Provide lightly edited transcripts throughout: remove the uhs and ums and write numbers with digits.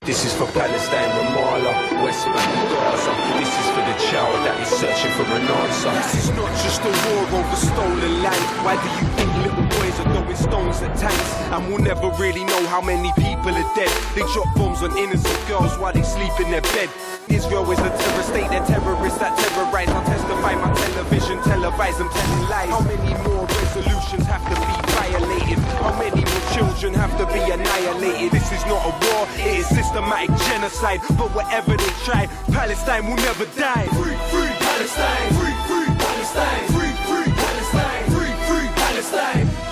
This is for Palestine, Ramallah, West Bank, Gaza. This is for the child that is searching for an answer. This is not just a war over stolen land. Why do you think little boys are throwing stones at tanks? And we'll never really know how many people are dead. They drop bombs on innocent girls while they sleep in their bed. Israel is a terror state, they're terrorists that terrorize. I'll testify my television, televise them telling lies. How many more resolutions have to be violated? How many more children have to be annihilated? This is not a war, it is systematic genocide. But whatever they try, Palestine will never die. Free, free Palestine. Free, free Palestine. Free, free Palestine. Free, free Palestine.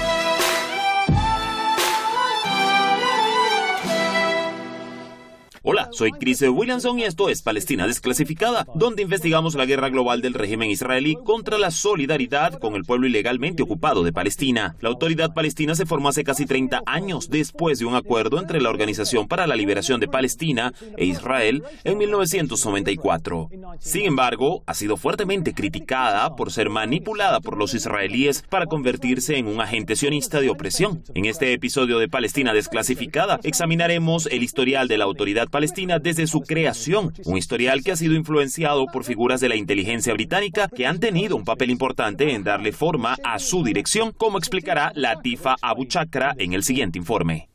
Hola, soy Chris Williamson y esto es Palestina Desclasificada, donde investigamos la guerra global del régimen israelí contra la solidaridad con el pueblo ilegalmente ocupado de Palestina. La Autoridad Palestina se formó hace casi 30 años después de un acuerdo entre la Organización para la Liberación de Palestina e Israel en 1994. Sin embargo, ha sido fuertemente criticada por ser manipulada por los israelíes para convertirse en un agente sionista de opresión. En este episodio de Palestina Desclasificada, examinaremos el historial de la Autoridad Palestina desde su creación, un historial que ha sido influenciado por figuras de la inteligencia británica que han tenido un papel importante en darle forma a su dirección, como explicará Latifa Abu Chakra en el siguiente informe.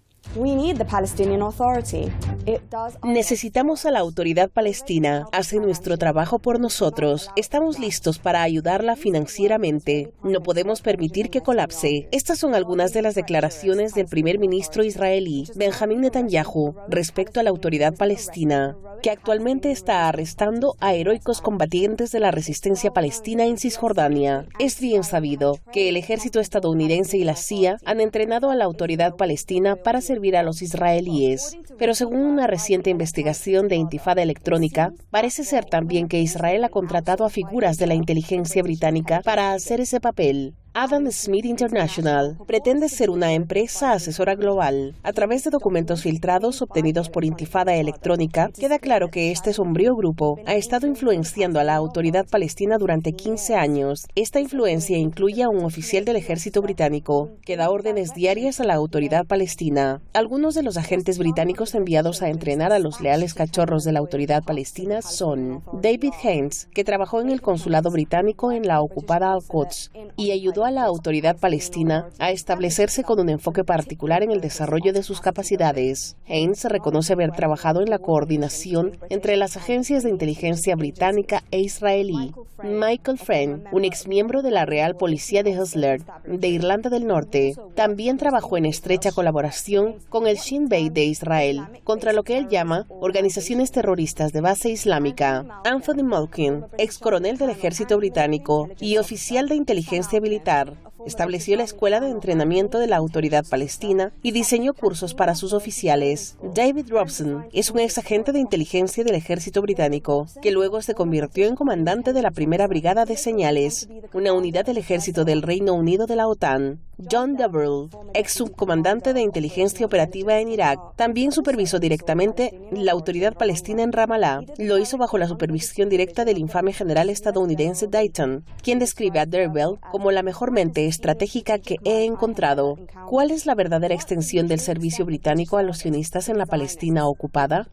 Necesitamos a la autoridad palestina. Hace nuestro trabajo por nosotros. Estamos listos para ayudarla financieramente. No podemos permitir que colapse. Estas son algunas de las declaraciones del primer ministro israelí, Benjamín Netanyahu, respecto a la autoridad palestina, que actualmente está arrestando a heroicos combatientes de la resistencia palestina en Cisjordania. Es bien sabido que el ejército estadounidense y la CIA han entrenado a la autoridad palestina para servir a los israelíes. Pero según una reciente investigación de Intifada Electrónica, parece ser también que Israel ha contratado a figuras de la inteligencia británica para hacer ese papel. Adam Smith International pretende ser una empresa asesora global. A través de documentos filtrados obtenidos por Intifada Electrónica, queda claro que este sombrío grupo ha estado influenciando a la autoridad palestina durante 15 años. Esta influencia incluye a un oficial del ejército británico, que da órdenes diarias a la autoridad palestina. Algunos de los agentes británicos enviados a entrenar a los leales cachorros de la autoridad palestina son David Haynes, que trabajó en el consulado británico en la ocupada Al-Quds y ayudó a la autoridad palestina a establecerse con un enfoque particular en el desarrollo de sus capacidades. Haynes reconoce haber trabajado en la coordinación entre las agencias de inteligencia británica e israelí. Michael Friend, un exmiembro de la Real Policía de Hustler, de Irlanda del Norte, también trabajó en estrecha colaboración con el Shin Bet de Israel, contra lo que él llama organizaciones terroristas de base islámica. Anthony Malkin, ex coronel del ejército británico y oficial de inteligencia militar, estableció la escuela de entrenamiento de la autoridad palestina y diseñó cursos para sus oficiales. David Robson es un ex agente de inteligencia del ejército británico, que luego se convirtió en comandante de la primera brigada de señales, una unidad del ejército del Reino Unido de la OTAN. John Deverill, ex subcomandante de inteligencia operativa en Irak, también supervisó directamente la autoridad palestina en Ramallah. Lo hizo bajo la supervisión directa del infame general estadounidense Dayton, quien describe a Deverill como la mejor mente estratégica que he encontrado. ¿Cuál es la verdadera extensión del servicio británico a los sionistas en la Palestina ocupada?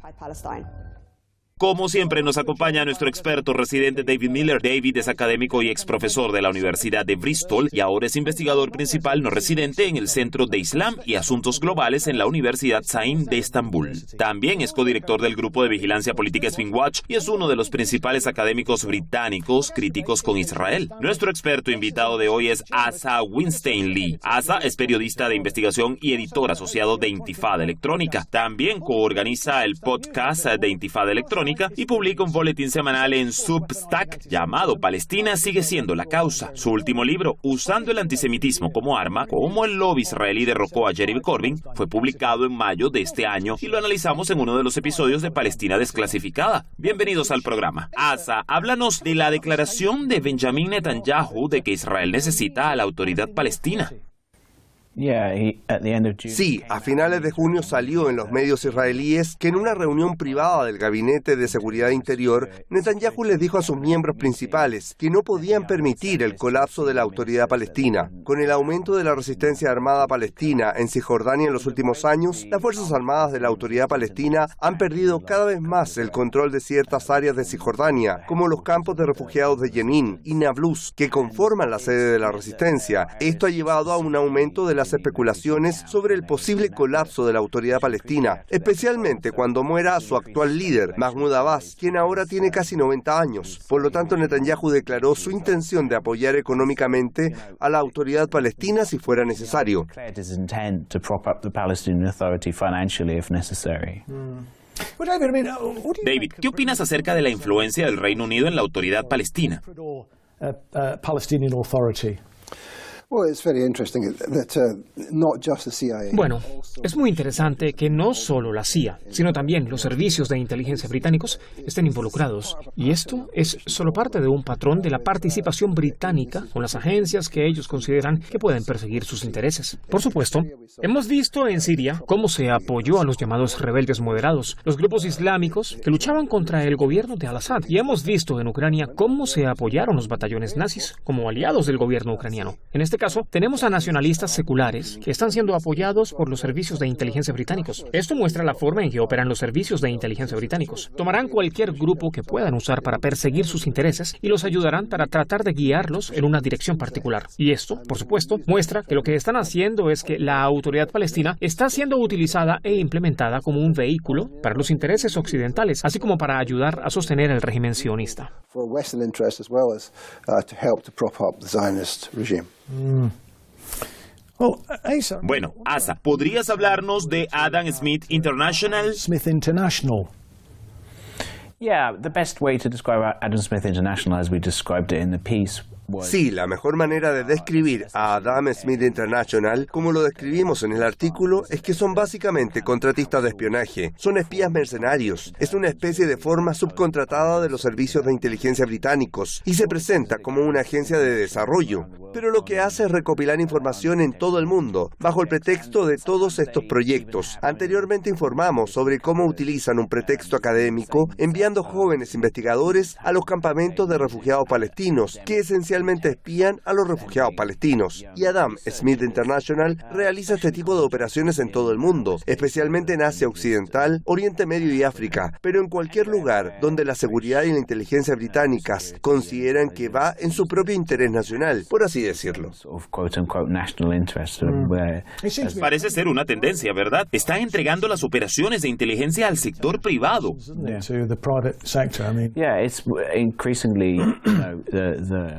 Como siempre, nos acompaña nuestro experto residente David Miller. David es académico y ex profesor de la Universidad de Bristol y ahora es investigador principal no residente en el Centro de Islam y Asuntos Globales en la Universidad Zain de Estambul. También es codirector del grupo de vigilancia política Spinwatch y es uno de los principales académicos británicos críticos con Israel. Nuestro experto invitado de hoy es Asa Winstanley. Asa es periodista de investigación y editor asociado de Intifada Electrónica. También coorganiza el podcast de Intifada Electrónica y publica un boletín semanal en Substack llamado Palestina sigue siendo la causa. Su último libro, Usando el antisemitismo como arma, cómo el lobby israelí derrocó a Jeremy Corbyn, fue publicado en mayo de este año y lo analizamos en uno de los episodios de Palestina Desclasificada. Bienvenidos al programa. Asa, háblanos de la declaración de Benjamín Netanyahu de que Israel necesita a la autoridad palestina. Sí, a finales de junio salió en los medios israelíes que en una reunión privada del Gabinete de Seguridad Interior, Netanyahu les dijo a sus miembros principales que no podían permitir el colapso de la autoridad palestina. Con el aumento de la resistencia armada palestina en Cisjordania en los últimos años, las Fuerzas Armadas de la autoridad palestina han perdido cada vez más el control de ciertas áreas de Cisjordania, como los campos de refugiados de Jenin y Nablus, que conforman la sede de la resistencia. Esto ha llevado a un aumento de las especulaciones sobre el posible colapso de la autoridad palestina, especialmente cuando muera su actual líder, Mahmoud Abbas, quien ahora tiene casi 90 años. Por lo tanto, Netanyahu declaró su intención de apoyar económicamente a la autoridad palestina si fuera necesario. David, ¿qué opinas acerca de la influencia del Reino Unido en la autoridad palestina? Bueno, es muy interesante que no solo la CIA, sino también los servicios de inteligencia británicos estén involucrados. Y esto es solo parte de un patrón de la participación británica con las agencias que ellos consideran que pueden perseguir sus intereses. Por supuesto, hemos visto en Siria cómo se apoyó a los llamados rebeldes moderados, los grupos islámicos que luchaban contra el gobierno de Al-Assad. Y hemos visto en Ucrania cómo se apoyaron los batallones nazis como aliados del gobierno ucraniano. En este caso, tenemos a nacionalistas seculares que están siendo apoyados por los servicios de inteligencia británicos. Esto muestra la forma en que operan los servicios de inteligencia británicos. Tomarán cualquier grupo que puedan usar para perseguir sus intereses y los ayudarán para tratar de guiarlos en una dirección particular. Y esto, por supuesto, muestra que lo que están haciendo es que la autoridad palestina está siendo utilizada e implementada como un vehículo para los intereses occidentales, así como para ayudar a sostener el régimen sionista. Bueno, Asa, ¿podrías hablarnos de Adam Smith International? The best way to describe Adam Smith International as we described it in the piece. Sí, la mejor manera de describir a Adam Smith International, como lo describimos en el artículo, es que son básicamente contratistas de espionaje. Son espías mercenarios. Es una especie de forma subcontratada de los servicios de inteligencia británicos y se presenta como una agencia de desarrollo. Pero lo que hace es recopilar información en todo el mundo, bajo el pretexto de todos estos proyectos. Anteriormente informamos sobre cómo utilizan un pretexto académico enviando jóvenes investigadores a los campamentos de refugiados palestinos, que esencialmente espían a los refugiados palestinos. Y Adam Smith International realiza este tipo de operaciones en todo el mundo, especialmente en Asia Occidental, Oriente Medio y África, pero en cualquier lugar donde la seguridad y la inteligencia británicas consideran que va en su propio interés nacional, por así decirlo. Parece ser una tendencia, ¿verdad? Está entregando las operaciones de inteligencia al sector privado.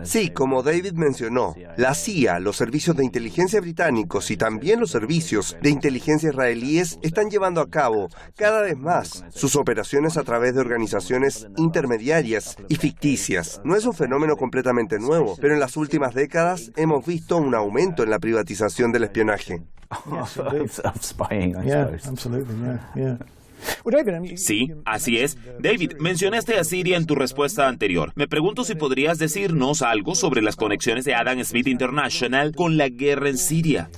Sí, como David mencionó, la CIA, los servicios de inteligencia británicos y también los servicios de inteligencia israelíes están llevando a cabo cada vez más sus operaciones a través de organizaciones intermediarias y ficticias. No es un fenómeno completamente nuevo, pero en las últimas décadas hemos visto un aumento en la privatización del espionaje. Sí, así es. David, mencionaste a Siria en tu respuesta anterior. Me pregunto si podrías decirnos algo sobre las conexiones de Adam Smith International con la guerra en Siria.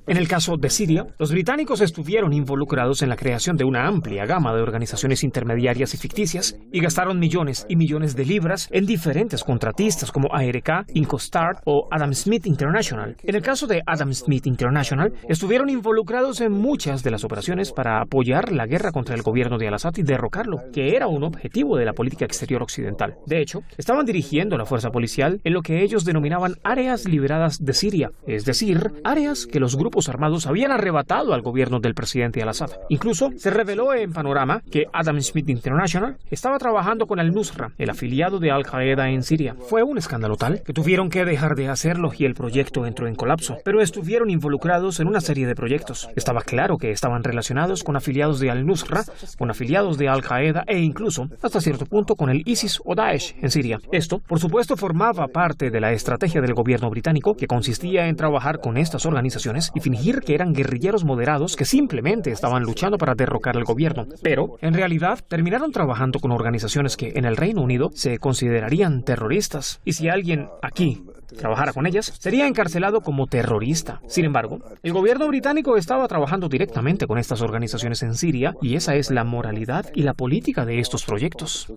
En el caso de Siria, los británicos estuvieron involucrados en la creación de una amplia gama de organizaciones intermediarias y ficticias y gastaron millones y millones de libras en diferentes contratistas como ARK, Incostar o Adam Smith International. En el caso de Adam Smith International, estuvieron involucrados en muchas de las operaciones para apoyar la guerra contra el gobierno de Al-Assad y derrocarlo, que era un objetivo de la política exterior occidental. De hecho, estaban dirigiendo la fuerza policial en lo que ellos denominaban áreas liberadas de Siria, es decir, áreas que los grupos armados habían arrebatado al gobierno del presidente Al-Assad. Incluso se reveló en Panorama que Adam Smith International estaba trabajando con Al-Nusra, el afiliado de Al-Qaeda en Siria. Fue un escándalo tal que tuvieron que dejar de hacerlo y el proyecto entró en colapso, pero estuvieron involucrados en una serie de proyectos. Estaba claro que estaban relacionados con afiliados de Al-Nusra, con afiliados de Al-Qaeda e incluso, hasta cierto punto, con el ISIS o Daesh en Siria. Esto, por supuesto, formaba parte de la estrategia del gobierno británico, que consistía en trabajar con estas organizaciones y fingir que eran guerrilleros moderados que simplemente estaban luchando para derrocar al gobierno. Pero, en realidad, terminaron trabajando con organizaciones que en el Reino Unido se considerarían terroristas. Y si alguien aquí trabajara con ellas, sería encarcelado como terrorista. Sin embargo, el gobierno británico estaba trabajando directamente con estas organizaciones en Siria y esa es la moralidad y la política de estos proyectos.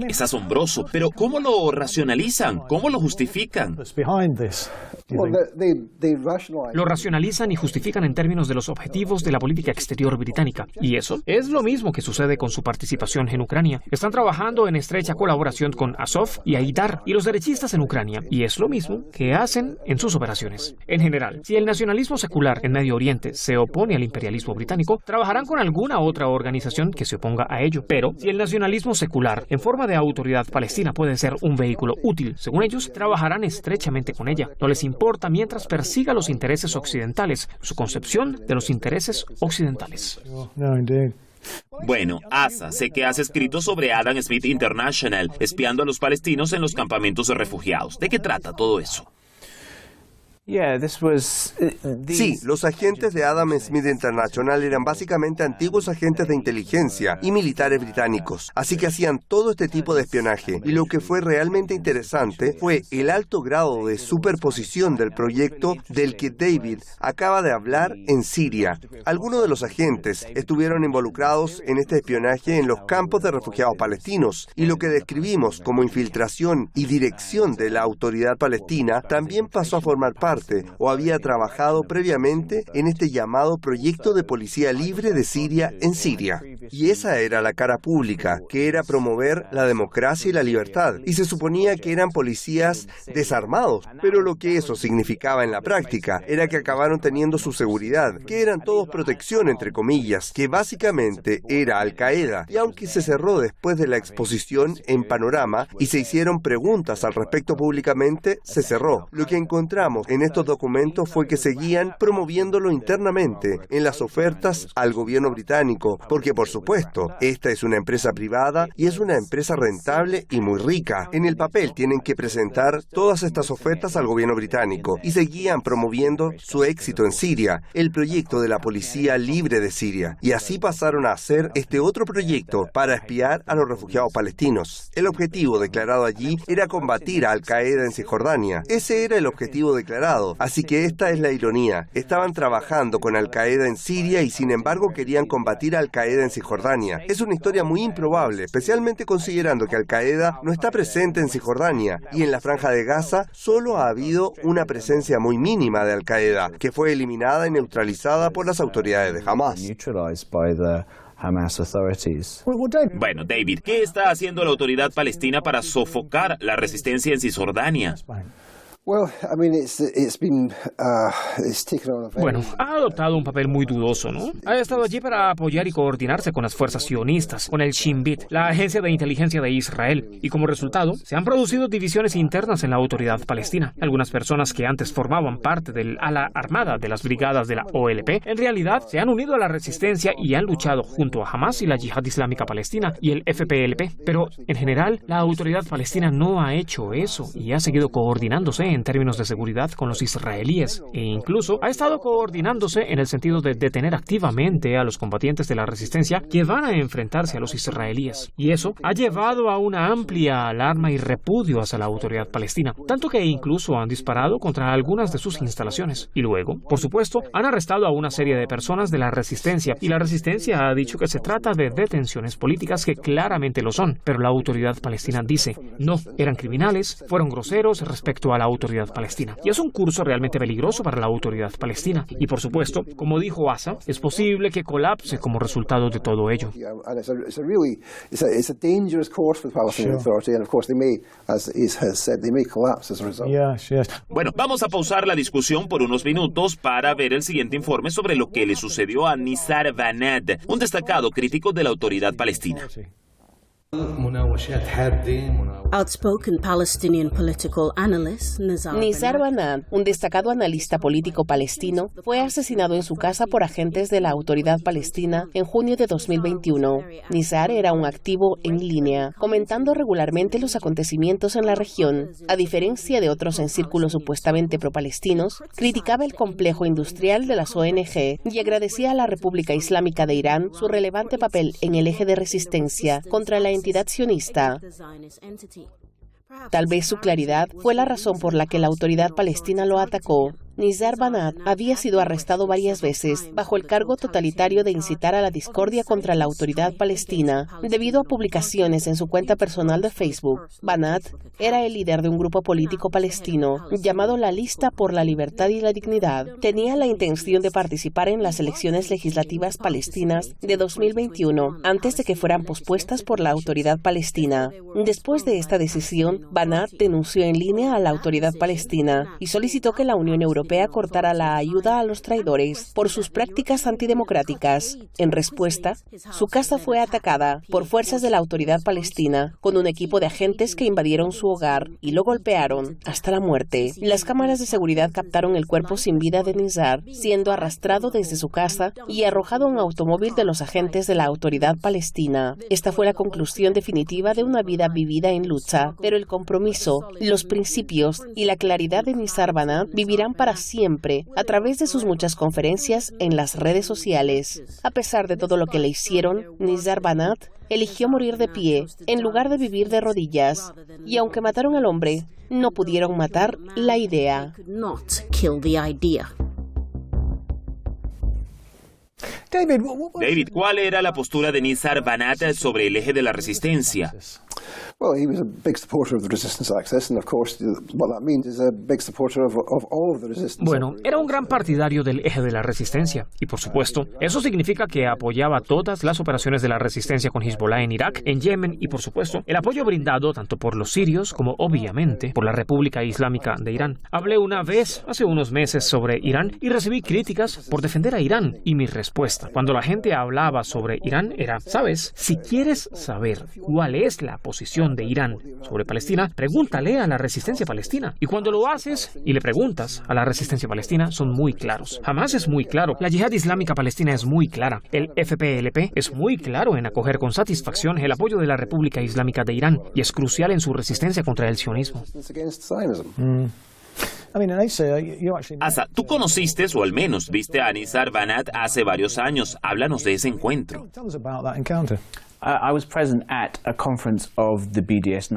Es asombroso, pero ¿cómo lo racionalizan? ¿Cómo lo justifican? Lo racionalizan y justifican en términos de los objetivos de la política exterior británica. Y eso es lo mismo que sucede con su participación en Ucrania. Están trabajando en estrecha colaboración con Azov y Aidar y los derechistas en Ucrania. Y es lo mismo que hacen en sus operaciones. En general, si el nacionalismo secular en Medio Oriente se opone al imperialismo británico, trabajarán con alguna otra organización que se oponga a ello. Pero si el nacionalismo secular en forma de autoridad palestina puede ser un vehículo útil, según ellos, trabajarán estrechamente con ella. No les importa mientras persiga los intereses occidentales, su concepción de los intereses occidentales. Bueno, Asa, sé que has escrito sobre Adam Smith International, espiando a los palestinos en los campamentos de refugiados. ¿De qué trata todo eso? Sí, los agentes de Adam Smith International eran básicamente antiguos agentes de inteligencia y militares británicos, así que hacían todo este tipo de espionaje. Y lo que fue realmente interesante fue el alto grado de superposición del proyecto del que David acaba de hablar en Siria. Algunos de los agentes estuvieron involucrados en este espionaje en los campos de refugiados palestinos, y lo que describimos como infiltración y dirección de la autoridad palestina también pasó a formar parte o había trabajado previamente en este llamado Proyecto de Policía Libre de Siria en Siria. Y esa era la cara pública, que era promover la democracia y la libertad. Y se suponía que eran policías desarmados, pero lo que eso significaba en la práctica era que acabaron teniendo su seguridad, que eran todos protección entre comillas, que básicamente era Al-Qaeda. Y aunque se cerró después de la exposición en Panorama y se hicieron preguntas al respecto públicamente, se cerró. Lo que encontramos en estos documentos fue que seguían promoviéndolo internamente en las ofertas al gobierno británico, porque por supuesto, esta es una empresa privada y es una empresa rentable y muy rica. En el papel tienen que presentar todas estas ofertas al gobierno británico y seguían promoviendo su éxito en Siria, el proyecto de la Policía Libre de Siria. Y así pasaron a hacer este otro proyecto para espiar a los refugiados palestinos. El objetivo declarado allí era combatir a Al-Qaeda en Cisjordania. Ese era el objetivo declarado. Así que esta es la ironía. Estaban trabajando con Al-Qaeda en Siria y sin embargo querían combatir a Al-Qaeda en Cisjordania. Es una historia muy improbable, especialmente considerando que Al-Qaeda no está presente en Cisjordania y en la Franja de Gaza solo ha habido una presencia muy mínima de Al-Qaeda, que fue eliminada y neutralizada por las autoridades de Hamas. Bueno, David, ¿qué está haciendo la autoridad palestina para sofocar la resistencia en Cisjordania? Bueno, ha adoptado un papel muy dudoso, ¿no? Ha estado allí para apoyar y coordinarse con las fuerzas sionistas, con el Shin Bet, la agencia de inteligencia de Israel, y como resultado, se han producido divisiones internas en la autoridad palestina. Algunas personas que antes formaban parte del ala armada de las brigadas de la OLP, en realidad se han unido a la resistencia y han luchado junto a Hamas y la Yihad Islámica Palestina y el FPLP. Pero, en general, la autoridad palestina no ha hecho eso y ha seguido coordinándose en términos de seguridad con los israelíes e incluso ha estado coordinándose en el sentido de detener activamente a los combatientes de la resistencia que van a enfrentarse a los israelíes. Y eso ha llevado a una amplia alarma y repudio hacia la autoridad palestina, tanto que incluso han disparado contra algunas de sus instalaciones. Y luego, por supuesto, han arrestado a una serie de personas de la resistencia y la resistencia ha dicho que se trata de detenciones políticas que claramente lo son, pero la autoridad palestina dice, no, eran criminales, fueron groseros respecto a la autoridad palestina. Y es un curso realmente peligroso para la autoridad palestina. Y por supuesto, como dijo Asa, es posible que colapse como resultado de todo ello. Bueno, vamos a pausar la discusión por unos minutos para ver el siguiente informe sobre lo que le sucedió a Nizar Banad, un destacado crítico de la autoridad palestina. Outspoken Palestinian political analyst Nizar Banad, un destacado analista político palestino, fue asesinado en su casa por agentes de la autoridad palestina en junio de 2021. Nizar era un activo en línea, comentando regularmente los acontecimientos en la región. A diferencia de otros en círculos supuestamente pro-palestinos, criticaba el complejo industrial de las ONG y agradecía a la República Islámica de Irán su relevante papel en el eje de resistencia contra la entidad sionista. Tal vez su claridad fue la razón por la que la autoridad palestina lo atacó. Nizar Banat había sido arrestado varias veces bajo el cargo totalitario de incitar a la discordia contra la autoridad palestina debido a publicaciones en su cuenta personal de Facebook. Banat era el líder de un grupo político palestino llamado la Lista por la Libertad y la Dignidad. Tenía la intención de participar en las elecciones legislativas palestinas de 2021 antes de que fueran pospuestas por la autoridad palestina. Después de esta decisión, Banat denunció en línea a la autoridad palestina y solicitó que la Unión Europea cortara la ayuda a los traidores por sus prácticas antidemocráticas. En respuesta, su casa fue atacada por fuerzas de la autoridad palestina con un equipo de agentes que invadieron su hogar y lo golpearon hasta la muerte. Las cámaras de seguridad captaron el cuerpo sin vida de Nizar siendo arrastrado desde su casa y arrojado a un automóvil de los agentes de la autoridad palestina. Esta fue la conclusión definitiva de una vida vivida en lucha, pero el compromiso, los principios y la claridad de Nizar Banat vivirán para siempre a través de sus muchas conferencias en las redes sociales. A pesar de todo lo que le hicieron, Nizar Banat eligió morir de pie en lugar de vivir de rodillas. Y aunque mataron al hombre, no pudieron matar la idea. David, ¿cuál era la postura de Nizar Banat sobre el eje de la resistencia? Bueno, era un gran partidario del eje de la resistencia. Y por supuesto, eso significa que apoyaba todas las operaciones de la resistencia con Hezbollah en Irak, en Yemen y por supuesto, el apoyo brindado tanto por los sirios como obviamente por la República Islámica de Irán. Hablé una vez, hace unos meses, sobre Irán y recibí críticas por defender a Irán. Y mi respuesta, cuando la gente hablaba sobre Irán, era, ¿sabes? Si quieres saber cuál es la posición de Irán sobre Palestina, pregúntale a la resistencia palestina. Y cuando lo haces y le preguntas a la resistencia palestina, son muy claros. Hamas es muy claro. La Yihad Islámica Palestina es muy clara. El FPLP es muy claro en acoger con satisfacción el apoyo de la República Islámica de Irán y es crucial en su resistencia contra el sionismo. Asa, tú conociste o al menos viste a Nizar Banat hace varios años. Háblanos de ese encuentro.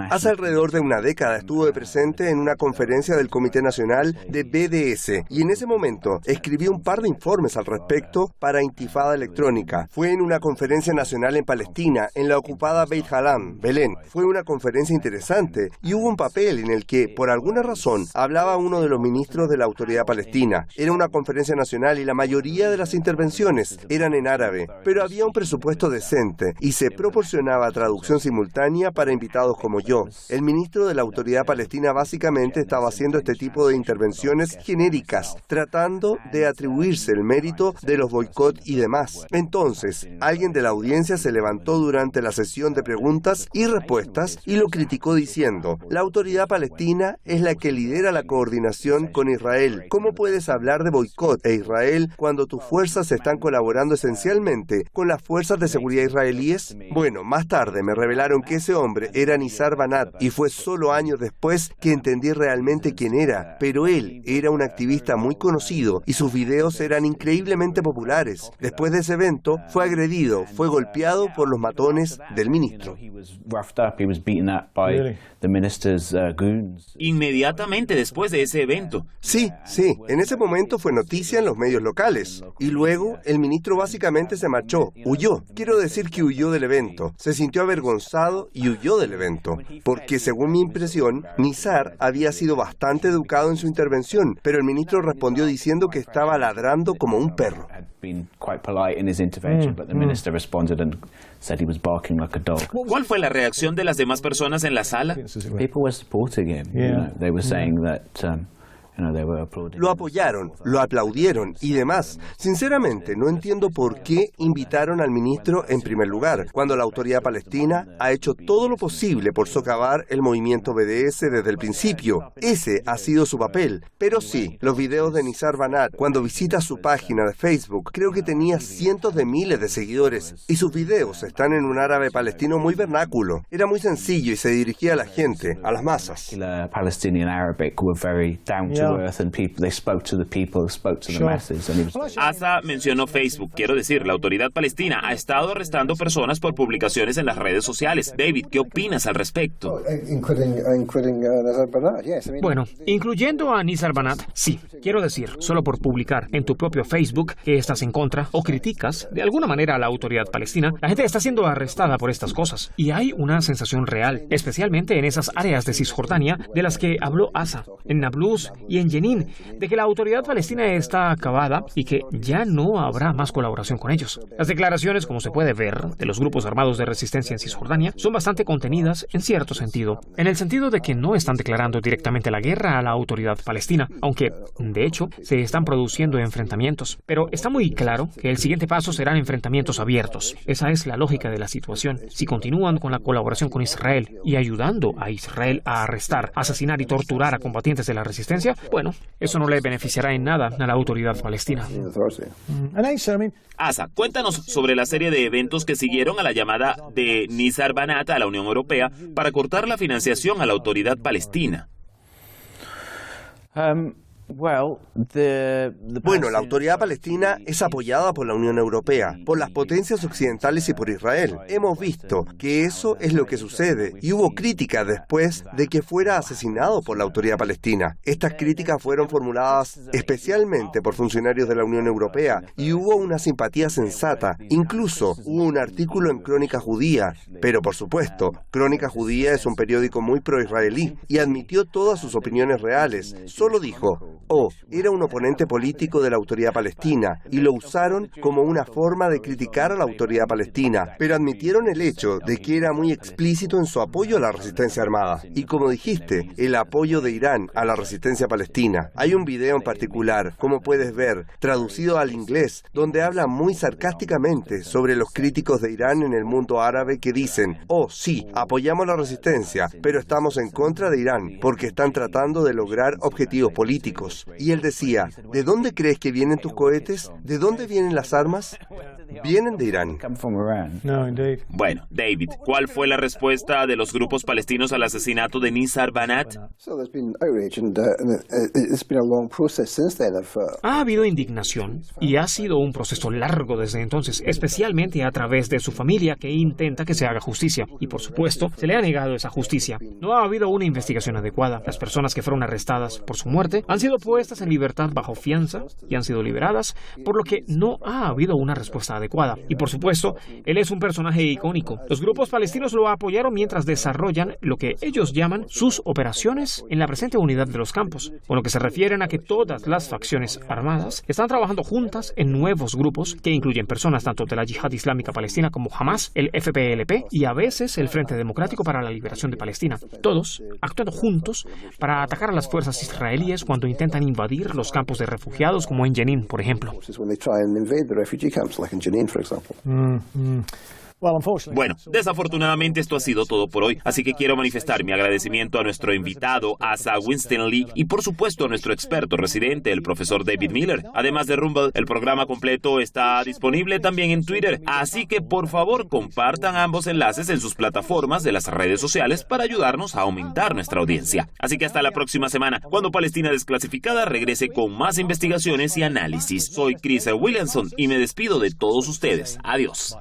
Hace alrededor de una década estuve presente en una conferencia del Comité Nacional de BDS y en ese momento escribí un par de informes al respecto para Intifada Electrónica. Fue en una conferencia nacional en Palestina, en la ocupada Beit Halam, Belén. Fue una conferencia interesante y hubo un papel en el que, por alguna razón, hablaba uno de los ministros de la autoridad palestina. Era una conferencia nacional y la mayoría de las intervenciones eran en árabe, pero había un presupuesto decente y se proporcionaba traducción simultánea para invitados como yo. El ministro de la Autoridad Palestina básicamente estaba haciendo este tipo de intervenciones genéricas, tratando de atribuirse el mérito de los boicot y demás. Entonces, alguien de la audiencia se levantó durante la sesión de preguntas y respuestas y lo criticó diciendo: la Autoridad Palestina es la que lidera la coordinación con Israel. ¿Cómo puedes hablar de boicot e Israel cuando tus fuerzas están colaborando esencialmente con las fuerzas de seguridad israelíes? Bueno, más tarde me revelaron que ese hombre era Nizar Banat y fue solo años después que entendí realmente quién era. Pero él era un activista muy conocido y sus videos eran increíblemente populares. Después de ese evento, fue agredido, fue golpeado por los matones del ministro. Inmediatamente después de ese evento. Sí, en ese momento fue noticia en los medios locales. Y luego, el ministro básicamente se marchó, huyó. Quiero decir que huyó del evento. Se sintió avergonzado y huyó del evento, porque según mi impresión, Nizar había sido bastante educado en su intervención, pero el ministro respondió diciendo que estaba ladrando como un perro. ¿Cuál fue la reacción de las demás personas en la sala? Lo apoyaron, lo aplaudieron y demás. Sinceramente, no entiendo por qué invitaron al ministro en primer lugar, cuando la autoridad palestina ha hecho todo lo posible por socavar el movimiento BDS desde el principio. Ese ha sido su papel. Pero sí, los videos de Nizar Banat, cuando visitas su página de Facebook, creo que tenía cientos de miles de seguidores. Y sus videos están en un árabe palestino muy vernáculo. Era muy sencillo y se dirigía a la gente, a las masas. Asa mencionó Facebook. Quiero decir, la autoridad palestina ha estado arrestando personas por publicaciones en las redes sociales. David, ¿qué opinas al respecto? Bueno, incluyendo a Nizar Banat, sí. Quiero decir, solo por publicar en tu propio Facebook que estás en contra o criticas de alguna manera a la autoridad palestina, la gente está siendo arrestada por estas cosas. Y hay una sensación real, especialmente en esas áreas de Cisjordania de las que habló Asa, en Nablus y en Jenin, de que la autoridad palestina está acabada y que ya no habrá más colaboración con ellos. Las declaraciones, como se puede ver, de los grupos armados de resistencia en Cisjordania son bastante contenidas en cierto sentido, en el sentido de que no están declarando directamente la guerra a la autoridad palestina, aunque, de hecho, se están produciendo enfrentamientos. Pero está muy claro que el siguiente paso serán enfrentamientos abiertos. Esa es la lógica de la situación. Si continúan con la colaboración con Israel y ayudando a Israel a arrestar, asesinar y torturar a combatientes de la resistencia, bueno, eso no le beneficiará en nada a la autoridad palestina. Asa, cuéntanos sobre la serie de eventos que siguieron a la llamada de Nizar Banat a la Unión Europea para cortar la financiación a la autoridad palestina. Bueno, la autoridad palestina es apoyada por la Unión Europea, por las potencias occidentales y por Israel. Hemos visto que eso es lo que sucede y hubo críticas después de que fuera asesinado por la autoridad palestina. Estas críticas fueron formuladas especialmente por funcionarios de la Unión Europea y hubo una simpatía sensata. Incluso hubo un artículo en Crónica Judía, pero por supuesto, Crónica Judía es un periódico muy pro-israelí y admitió todas sus opiniones reales. Solo dijo: era un oponente político de la autoridad palestina y lo usaron como una forma de criticar a la autoridad palestina, pero admitieron el hecho de que era muy explícito en su apoyo a la resistencia armada. Y como dijiste, el apoyo de Irán a la resistencia palestina. Hay un video en particular, como puedes ver, traducido al inglés, donde habla muy sarcásticamente sobre los críticos de Irán en el mundo árabe que dicen: sí, apoyamos la resistencia, pero estamos en contra de Irán porque están tratando de lograr objetivos políticos. Y él decía: ¿de dónde crees que vienen tus cohetes? ¿De dónde vienen las armas? Vienen de Irán. Bueno, David, ¿cuál fue la respuesta de los grupos palestinos al asesinato de Nizar Banat? Ha habido indignación y ha sido un proceso largo desde entonces, especialmente a través de su familia que intenta que se haga justicia. Y por supuesto, se le ha negado esa justicia. No ha habido una investigación adecuada. Las personas que fueron arrestadas por su muerte han sido puestas en libertad bajo fianza y han sido liberadas, por lo que no ha habido una respuesta adecuada. Y por supuesto, él es un personaje icónico. Los grupos palestinos lo apoyaron mientras desarrollan lo que ellos llaman sus operaciones en la presente unidad de los campos, con lo que se refieren a que todas las facciones armadas están trabajando juntas en nuevos grupos que incluyen personas tanto de la Yihad Islámica Palestina como Hamas, el FPLP y a veces el Frente Democrático para la Liberación de Palestina. Todos actuando juntos para atacar a las fuerzas israelíes cuando intentan invadir los campos de refugiados como en Jenin, por ejemplo. Bueno, desafortunadamente esto ha sido todo por hoy, así que quiero manifestar mi agradecimiento a nuestro invitado, Asa Winstanley, y por supuesto a nuestro experto residente, el profesor David Miller. Además de Rumble, el programa completo está disponible también en Twitter, así que por favor compartan ambos enlaces en sus plataformas de las redes sociales para ayudarnos a aumentar nuestra audiencia. Así que hasta la próxima semana, cuando Palestina Desclasificada regrese con más investigaciones y análisis. Soy Chris Williamson y me despido de todos ustedes. Adiós.